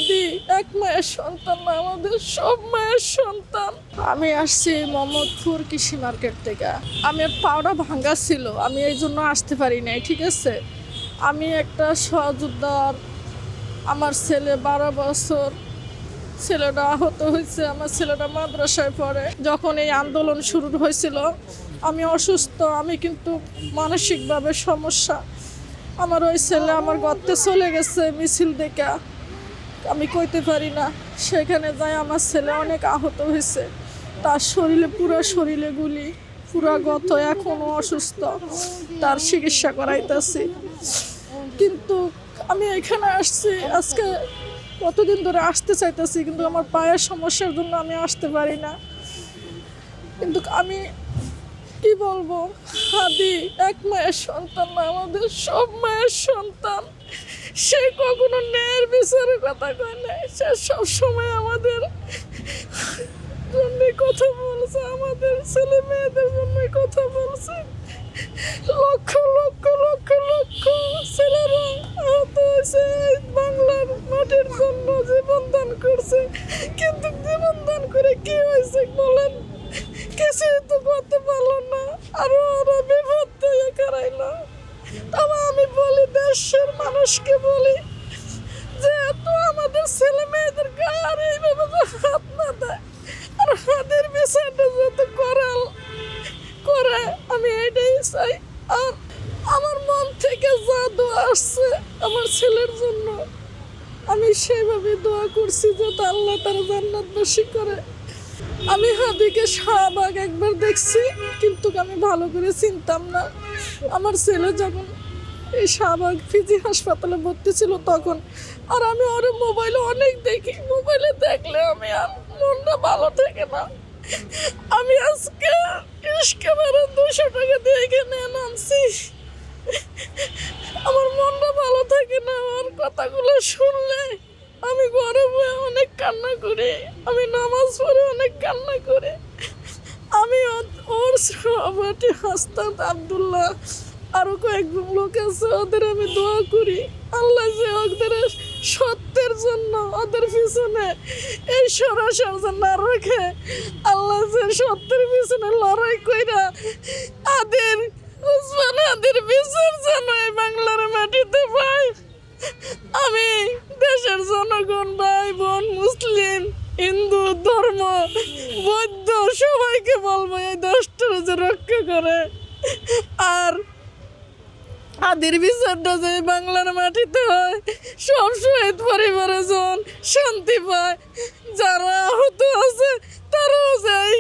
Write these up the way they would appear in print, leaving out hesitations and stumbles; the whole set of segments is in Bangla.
হাদি এক মায়ের সন্তান না, আমাদের সব মায়ের সন্তান। আমি আসছি মোহাম্মদপুর কৃষি মার্কেট থেকে। আমার পাওটা ভাঙ্গা ছিল, আমি এই জন্য আসতে পারি নাই। ঠিক আছে, আমি একটা সহযোদ্ধার, আমার ছেলে 12 বছর, ছেলেটা আহত হয়েছে। আমার ছেলেটা মাদ্রাসায় পড়ে। যখন এই আন্দোলন শুরু হয়েছিল আমি অসুস্থ, আমি কিন্তু মানসিকভাবে সমস্যা। আমার ওই ছেলে আমার গর্তে চলে গেছে মিছিল দেখে, আমি কইতে পারি না। সেখানে যাই আমার ছেলে অনেক আহত হয়েছে, তার শরীরে পুরো শরীরে গুলি, পুরা গত, এখনও অসুস্থ, তার চিকিৎসা করাইতেছি। কিন্তু আমি এখানে আসছি আজকে, কতদিন ধরে আসতে চাইতেছি, কিন্তু আমার পায়ের সমস্যার জন্য আমি আসতে পারি না। কিন্তু আমি কি বলবো, হাদি এক মায়ের সন্তান না, আমাদের সব মায়ের সন্তান। সে কখনো ন্যায়ের বিচারের কথা কয় না, সে সবসময় আমাদের জন্যই কথা বলছে, আমাদের ছেলে মেয়েদের জন্যই কথা বলছে। লক্ষ লক্ষ লক্ষ লক্ষ ছেলেরা আহত হয়েছে, বাংলার মাটির জন্য জীবন দান করছে। কিন্তু জীবন দান করে কি হয়েছে বলেন? কিছুই তো করতে পারলো না, আরো আরো বিপদ হয়ে কারাইলো। তবে আমি বলি, দেশের মানুষকে বলি, যেহেতু আমাদের ছেলে মেয়েদের গায়ে আর এইভাবে হাত না দেয়, আর হাতের বিষয়টা যত করে, আমি এটাই চাই। আর আমার মন থেকে যা দোয়া আসছে আমার ছেলের জন্য, আমি সেইভাবে দোয়া করছি যাতে আল্লাহ তার জান্নাতবাসী করে। আমি হাদিকে শাহবাগ একবার দেখছি, কিন্তু আমি ভালো করে চিনতাম না। আমার ছেলে যখন এই শাহবাগ পিজি হাসপাতালে ভর্তি ছিল তখন, আর আমি ওর মোবাইলে অনেক দেখি, মোবাইলে দেখলে আমি আর মনটা ভালো থাকে না। আমি আজকে ইস্কেবারে 200 টাকা দিয়ে এখানে নামছি, আমার মনটা ভালো থাকে না। ওর কথাগুলো শুনলে আমি ঘরে বসে অনেক কান্না করি, আমি নামাজ পড়ে অনেক কান্না করি। আমি ওর সভাপতি হাসনাত আব্দুল্লাহ, আরো কয়েকজন লোক আছে, ওদের আমি দোয়া করি আল্লাহ যে ওদের সত্যের জন্য, ওদের পিছনে এই সরাসর না রেখে আল্লাহ যে সত্যের পিছনে লড়াই কইরা আদের উসমান আদের বিচার যেন এই বাংলার মাটিতে পায়। আমি দেশের জনগণ, ভাই বোন, মুসলিম, হিন্দু, ধর্ম, বৌদ্ধ সবাইকে বলবো এই দেশটা যে রক্ষা করে, আর আদির বিচারটা যে বাংলার মাটিতে হয়, সব শহীদ পরিবারের জন শান্তি পায়, যারা আহত আছে তারাও যাই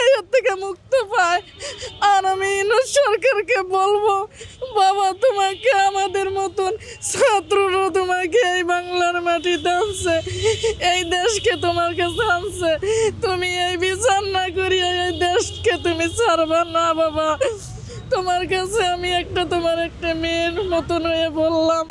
এর থেকে মুক্ত পায়। আর আমি ইউনূস সরকারকে বলবো, বাবা তোমাকে আমাদের মতন ছাত্ররা তোমাকে এই বাংলার মাটিতে আনছে, এই দেশকে তোমার কাছে আনছে, তুমি এই বিচার না করিয়া এই দেশকে তুমি ছাড়বা না বাবা। তোমার কাছে আমি তোমার একটা মেয়ের মতন হয়ে বললাম।